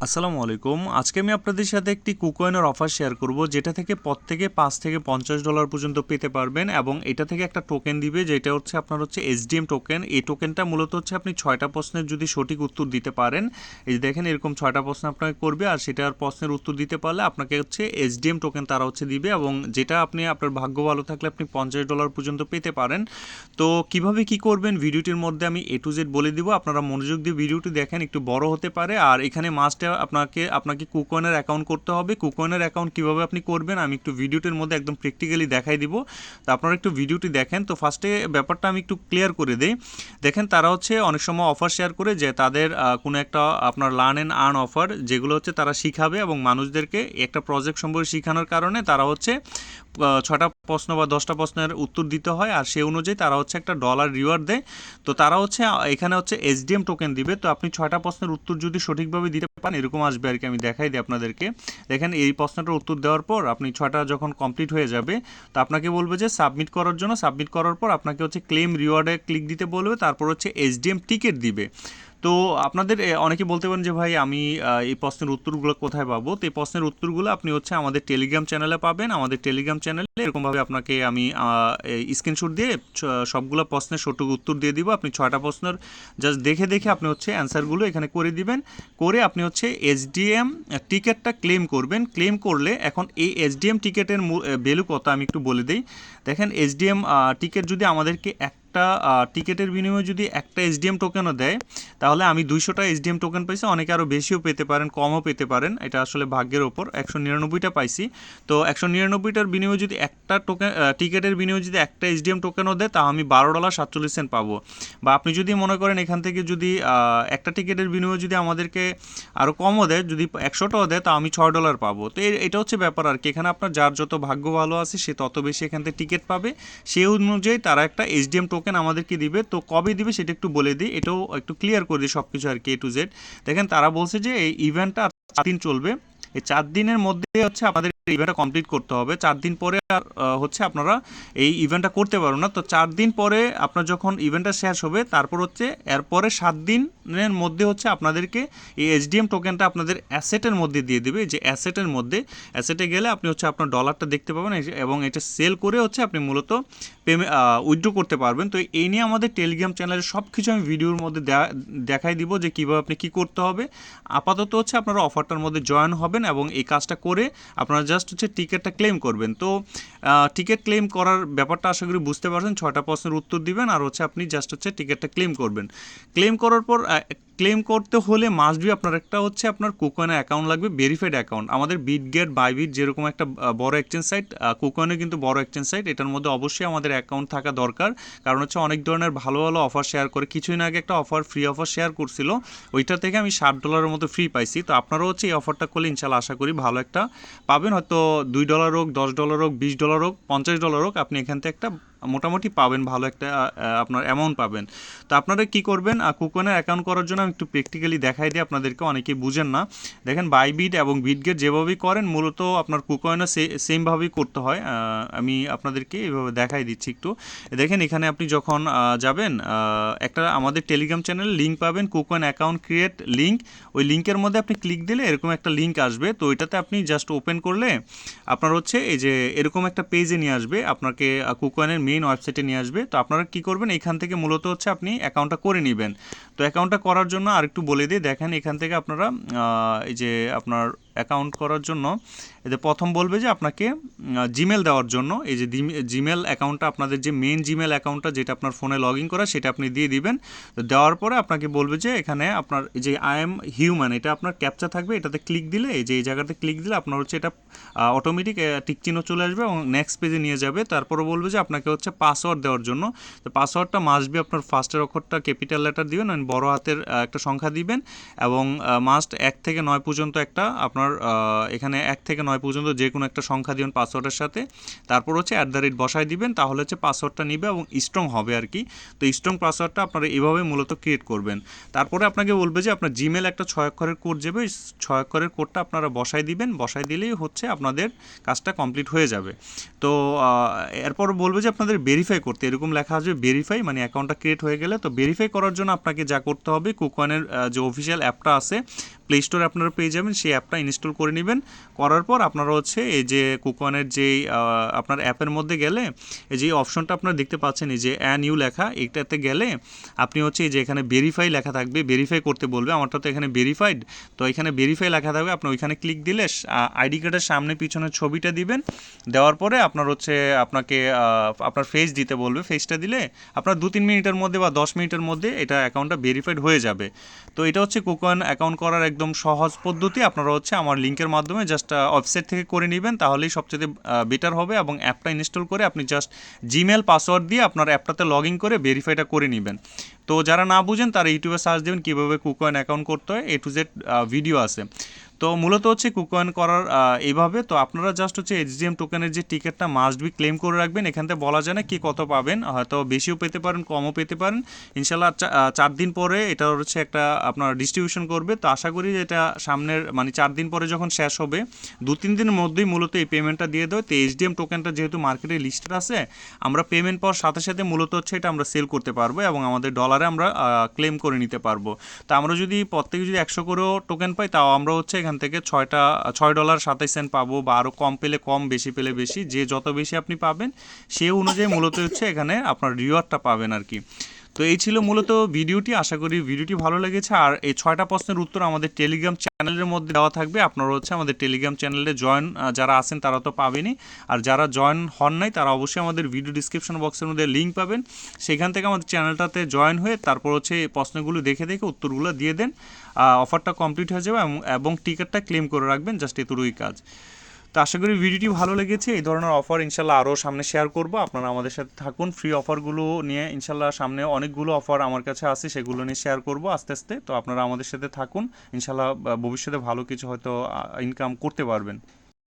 আসসালামু আলাইকুম। আজকে আমি আপনাদের সাথে একটি কুকয়েনের অফার শেয়ার করব, যেটা থেকে প্রত্যেকে 5 থেকে $50 পর্যন্ত পেতে পারবেন এবং এটা থেকে একটা টোকেন দিবে, যেটা হচ্ছে আপনার হচ্ছে এসডিএম টোকেন। এই টোকেনটা মূলত হচ্ছে আপনি 6টা প্রশ্নের যদি সঠিক উত্তর দিতে পারেন, এই যে দেখেন এরকম 6টা প্রশ্ন আপনাকে করবে, আর সেটার প্রশ্নের উত্তর দিতে পারলে আপনাকে হচ্ছে এসডিএম টোকেন তারা হচ্ছে দিবে, এবং যেটা আপনি আপনার ভাগ্য ভালো থাকলে আপনি $50 পর্যন্ত পেতে পারেন। তো কিভাবে কি করবেন ভিডিওটির মধ্যে আমি এ টু জেড বলে দিব, আপনারা মনোযোগ দিয়ে ভিডিওটি দেখেন, একটু বড় হতে পারে। আর এখানে মাস্ট আপনাকে কুকয়েনের অ্যাকাউন্ট করতে হবে। কুকয়েনের অ্যাকাউন্ট কিভাবে আপনি করবেন আমি একটু ভিডিওটির মধ্যে একদম প্র্যাকটিক্যালি দেখাই দিব। তো আপনারা একটু ভিডিওটি দেখেন। তো ফার্স্টে ব্যাপারটা আমি একটু ক্লিয়ার করে দিই। দেখেন তারা হচ্ছে অনেক সময় অফার শেয়ার করে যে তাদের কোনো একটা আপনার লার্ন অ্যান্ড আর্ন অফার, যেগুলো হচ্ছে তারা শিখাবে এবং মানুষদেরকে একটা প্রজেক্ট সম্পর্কে শেখানোর কারণে তারা হচ্ছে 6টা প্রশ্ন বা 10টা প্রশ্নের উত্তর দিতে হয়, আর সেই অনুযায়ী তারা হচ্ছে একটা ডলার রিওয়ার্ড দেয়। তো তারা হচ্ছে এখানে হচ্ছে এসডিএম টোকেন দিবে। তো আপনি 6টা প্রশ্নের উত্তর যদি সঠিকভাবে দিতে পারেন এরকম আসবে আর কি। আমি দেখাই দিই আপনাদেরকে। দেখেন এই প্রশ্নটার উত্তর দেওয়ার পর আপনি 6টা যখন কমপ্লিট হয়ে যাবে, তো আপনাকে বলবে যে সাবমিট করার জন্য। সাবমিট করার পর আপনাকে হচ্ছে ক্লেম রিওয়ার্ডে ক্লিক দিতে বলবে, তারপর হচ্ছে এসডিএম টিকেট দিবে। তো আপনাদের অনেকে বলতে পারেন যে ভাই আমি এই প্রশ্নের উত্তরগুলো কোথায় পাবো? তো এই প্রশ্নের উত্তরগুলো আপনি হচ্ছে আমাদের টেলিগ্রাম চ্যানেলে পাবেন। আমাদের টেলিগ্রাম চ্যানেলে এরকমভাবে আপনাকে আমি স্ক্রিনশট দিয়ে সবগুলো প্রশ্নের সঠিক উত্তর দিয়ে দিব। আপনি 6টা প্রশ্নের জাস্ট দেখে দেখে আপনি হচ্ছে অ্যান্সারগুলো এখানে করে দিবেন। করে আপনি হচ্ছে এসডিএম টিকেটটা ক্লেম করবেন। ক্লেম করলে এখন এই এসডিএম টিকেটের ভ্যালু কত আমি একটু বলে দিই। দেখেন এসডিএম টিকেট যদি আমাদেরকে একটা টিকেটের বিনিময়ে যদি একটা এসডিএম টোকেনও দেয়, তাহলে আমি 200টা এসডিএম টোকেন পাইছি। অনেকে আরও বেশিও পেতে পারেন, কমও পেতে পারেন, এটা আসলে ভাগ্যের ওপর। 199টা পাইছি। তো 199টার বিনিময়ে যদি একটা টোকেন টিকেটের বিনিময়ে যদি একটা এসডিএম টোকেনও দেয়, তা আমি $12.47 পাবো। বা আপনি যদি মনে করেন এখান থেকে যদি একটা টিকেটের বিনিময়ে যদি আমাদেরকে আরও কমও দেয়, যদি 100টাও দেয়, তা আমি $6 পাবো। তো এটা হচ্ছে ব্যাপার আর কি। এখানে আপনার যার যত ভাগ্য ভালো আছে সে তত বেশি এখান থেকে টিকিট পাবে। সেই অনুযায়ী তারা একটা এসডিএম টোকেন আমাদেরকে দিবে। তো কবে দিবে সেটা একটু বলে দিই, এটাও একটু ক্লিয়ার করে দিই সব কিছু আর কি এ টু জেড। দেখেন তারা বলছে যে এই ইভেন্টটা 4 দিন চলবে। এই 4 দিনের মধ্যে হচ্ছে আমাদের ইভেন্টটা কমপ্লিট করতে হবে। 4 দিন পরে আর হচ্ছে আপনারা এই ইভেন্টটা করতে পারো না। তো 4 দিন পরে আপনার যখন ইভেন্টটা শেষ হবে, তারপর হচ্ছে এরপরে 7 দিনের মধ্যে হচ্ছে আপনাদেরকে এই এসডিএম টোকেনটা আপনাদের অ্যাসেটের মধ্যে দিয়ে দেবে। যে অ্যাসেটের মধ্যে, অ্যাসেটে গেলে আপনি হচ্ছে আপনার ডলারটা দেখতে পাবেন, এবং এটা সেল করে হচ্ছে আপনি মূলত উইথড্র করতে পারবেন। তো এই নিয়ে আমাদের টেলিগ্রাম চ্যানেলে সব কিছু আমি ভিডিওর মধ্যে দেখাই দিব যে কীভাবে আপনি কী করতে হবে। আপাতত হচ্ছে আপনারা অফারটার মধ্যে জয়েন হবেন এবং এই কাজটা করে আপনারা জাস্ট হচ্ছে টিকিটটা ক্লেম করবেন। তো টিকিট ক্লেম করার ব্যাপারটা আশা করি বুঝতে পারছেন। 6টা প্রশ্নের উত্তর দিবেন আর হচ্ছে আপনি জাস্ট হচ্ছে টিকিটটা ক্লেম করবেন। ক্লেম করার পর ক্লেম করতে হলে মাস্ট বি আপনার একটা হচ্ছে আপনার কুকয়েনে অ্যাকাউন্ট লাগবে, ভেরিফাইড অ্যাকাউন্ট। আমাদের বিটগেট, বাইবিট যেরকম একটা বড় এক্সচেঞ্জ সাইট, কুকয়েনে কিন্তু বড় এক্সচেঞ্জ সাইট, এটার মধ্যে অবশ্যই আমাদের অ্যাকাউন্ট থাকা দরকার। কারণ হচ্ছে অনেক ধরনের ভালো ভালো অফার শেয়ার করে। কিছুদিন আগে একটা ফ্রি অফার শেয়ার করছিল, ওইটা থেকে আমি $60 মতো ফ্রি পাইছি। তো আপনারাও হচ্ছে এই অফারটা করলে ইনশাল্লাহ আশা করি ভালো একটা পাবেন। হয়তো $2 হোক, $10 হোক, $20 হোক, $50 হোক, আপনি এখান থেকে একটা মোটামুটি পাবেন, ভালো একটা আপনার অ্যামাউন্ট পাবেন। তো আপনারা কি করবেন, কুকয়েনের অ্যাকাউন্ট করার জন্য আমি একটু প্র্যাকটিক্যালি দেখাই দিই আপনাদেরকে, অনেকেই বুঝেন না। দেখেন বাইবিট এবং বিটগেট যেভাবেই করেন মূলত আপনার কুকয়েনও সেমভাবেই করতে হয়। আমি আপনাদেরকে এইভাবে দেখাই দিচ্ছি একটু। দেখেন এখানে আপনি যখন যাবেন, একটা আমাদের টেলিগ্রাম চ্যানেলে লিঙ্ক পাবেন, কুকয়েন অ্যাকাউন্ট ক্রিয়েট লিঙ্ক। ওই লিঙ্কের মধ্যে আপনি ক্লিক দিলে এরকম একটা লিঙ্ক আসবে। তো ওইটাতে আপনি জাস্ট ওপেন করলে আপনার হচ্ছে এই যে এরকম একটা পেজে নিয়ে আসবে, আপনাকে কুকয়েনের মেইন ওয়েবসাইটে নিয়ে আসবে। তো আপনারা কি করবেন, এখান থেকে মূলত হচ্ছে আপনি অ্যাকাউন্টটা করে নেবেন। তো অ্যাকাউন্টটা করার জন্য আরেকটু বলে দিই। দেখেন এখান থেকে আপনারা এই যে আপনার অ্যাকাউন্ট করার জন্য এতে প্রথম বলবে যে আপনাকে জিমেল দেওয়ার জন্য। এই যে জিমেল অ্যাকাউন্টটা, আপনাদের যে মেন জিমেল অ্যাকাউন্টটা যেটা আপনার ফোনে লগ ইন করা, সেটা আপনি দিয়ে দিবেন। তো দেওয়ার পরে আপনাকে বলবে যে এখানে আপনার এই যে আই এম হিউম্যান, এটা আপনার ক্যাপচা থাকবে। এটাতে ক্লিক দিলে, এই যে এই জায়গাতে ক্লিক দিলে আপনার হচ্ছে এটা অটোমেটিক টিকচিহ্ন চলে আসবে এবং নেক্সট পেজে নিয়ে যাবে। তারপরে বলবে যে আপনাকে হচ্ছে পাসওয়ার্ড দেওয়ার জন্য। তো পাসওয়ার্ডটা মাস্ট বি আপনার ফার্স্টের অক্ষরটা ক্যাপিটাল লেটার দিবেন, বড় হাতের একটা সংখ্যা দিবেন, এবং মাস্ট 1 থেকে 9 পর্যন্ত একটা আপনার এখানে 1 থেকে 9 পর্যন্ত যে কোনো একটা সংখ্যা দিবেন পাসওয়ার্ডের সাথে। তারপর হচ্ছে @ বসাই দিবেন, তাহলে হচ্ছে পাসওয়ার্ডটা নিবে এবং স্ট্রং হবে আর কি। তো স্ট্রং পাসওয়ার্ডটা আপনারা এভাবে মূলত ক্রিয়েট করবেন। তারপরে আপনাকে বলবে যে আপনার জিমেল একটা 6 অক্ষরের কোড যাবে, 6 অক্ষরের কোডটা আপনারা বসাই দিবেন। বসাই দিলেই হচ্ছে আপনাদের কাজটা কমপ্লিট হয়ে যাবে। তো এরপর বলবে যে আপনাদের ভেরিফাই করতে, এরকম লেখা আসবে ভেরিফাই, মানে অ্যাকাউন্টটা ক্রিয়েট হয়ে গেলে। তো ভেরিফাই করার জন্য আপনাকে যা যা করতে হবে, কুকয়েনের যে অফিসিয়াল অ্যাপটা আছে প্লে স্টোরে আপনারা পেয়ে যাবেন, সেই অ্যাপটা ইনস্টল করে নেবেন। করার পর আপনারা হচ্ছে এই যে কুকয়েনের যেই আপনার অ্যাপের মধ্যে গেলে এই যে অপশনটা আপনারা দেখতে পাচ্ছেন, এই যে নিউ লেখা, এইটাতে গেলে আপনি হচ্ছে এই যে এখানে ভেরিফাই লেখা থাকবে, ভেরিফাই করতে বলবে। আমারটা তো এখানে ভেরিফাইড, তো এখানে ভেরিফাই লেখা থাকবে, আপনি ওইখানে ক্লিক দিলে আইডি কার্ডের সামনে পিছনে ছবিটা দিবেন। দেওয়ার পরে আপনার হচ্ছে আপনাকে আপনার ফেস দিতে বলবে, ফেসটা দিলে আপনার 2-3 মিনিটের মধ্যে বা 10 মিনিটের মধ্যে এটা অ্যাকাউন্টটা ভেরিফাইড হয়ে যাবে। তো এটা হচ্ছে কুকয়েন অ্যাকাউন্ট করার একদম সহজ পদ্ধতি। আপনারা হচ্ছে আমার লিঙ্কের মাধ্যমে জাস্ট ওয়েবসাইট থেকে করে নেবেন, তাহলেই সবচেয়ে বেটার হবে। এবং অ্যাপটা ইনস্টল করে আপনি জাস্ট জিমেল পাসওয়ার্ড দিয়ে আপনার অ্যাপটাতে লগ ইন করে ভেরিফাইটা করে নেবেন। তো যারা না বুঝেন তারা ইউটিউবে সার্চ দেবেন কীভাবে কুকয়েন অ্যাকাউন্ট করতে হয়, A to Z ভিডিও আছে। তো মূলত হচ্ছে কুকয়েন করার এইভাবে। তো আপনারা জাস্ট হচ্ছে HDM টোকেনের যে টিকিটটা মাস্ট বি ক্লেম করে রাখবেন। এখান থেকে বলা যায় না কি কত পাবেন, হয়তো বেশিও পেতে পারেন, কমও পেতে পারেন। ইনশাল্লাহ 4 দিন পরে এটা হচ্ছে একটা আপনার ডিস্ট্রিবিউশন করবে। তো আশা করি যে এটা সামনের মানে 4 দিন পরে যখন শেষ হবে, 2-3 দিনের মধ্যেই মূলত এই পেমেন্টটা দিয়ে দেয়। তো HDM টোকেনটা যেহেতু মার্কেটে লিস্টেড আছে, আমরা পেমেন্ট পাওয়ার সাথে সাথে মূলত হচ্ছে এটা আমরা সেল করতে পারবো এবং আমাদের ডলারে আমরা ক্লেম করে নিতে পারবো। তো আমরা যদি প্রত্যেকে যদি 100 করেও টোকেন পাই, তাও আমরা হচ্ছে এখান থেকে $6.27 পাবো, বা আরও কম পেলে কম, বেশি পেলে বেশি, যে যত বেশি আপনি পাবেন সেই অনুযায়ী মূলত হচ্ছে এখানে আপনার রিওয়ার্ডটা পাবেন আর কি। তো এই ছিল মূলত ভিডিওটি। আশা করি ভিডিওটি ভালো লেগেছে। আর এই 6টা প্রশ্নের উত্তর আমাদের টেলিগ্রাম চ্যানেলের মধ্যে দেওয়া থাকবে। আপনারা হচ্ছে আমাদের টেলিগ্রাম চ্যানেলে জয়েন যারা আছেন তারা তো পাবেনই, আর যারা জয়েন হন নাই তারা অবশ্যই আমাদের ভিডিও ডিসক্রিপশন বক্সের মধ্যে লিঙ্ক পাবেন, সেখান থেকে আমাদের চ্যানেলটাতে জয়েন হয়ে তারপর হচ্ছে এই প্রশ্নগুলো দেখে দেখে উত্তরগুলো দিয়ে দেন। অফারটা কমপ্লিট হয়ে যাবে এবং টিকিটটা ক্লেম করে রাখবেন, জাস্ট এতটুকুই কাজ। তো আশা করি ভিডিওটি ভালো লেগেছে। এই ধরনের অফার ইনশাল্লাহ আরও সামনে শেয়ার করব, আপনারা আমাদের সাথে থাকুন। ফ্রি অফারগুলো নিয়ে ইনশাল্লাহ সামনে অনেকগুলো অফার আমার কাছে আছে, সেগুলো নিয়ে শেয়ার করব আস্তে আস্তে। তো আপনারা আমাদের সাথে থাকুন, ইনশাল্লাহ ভবিষ্যতে ভালো কিছু হয়তো ইনকাম করতে পারবেন।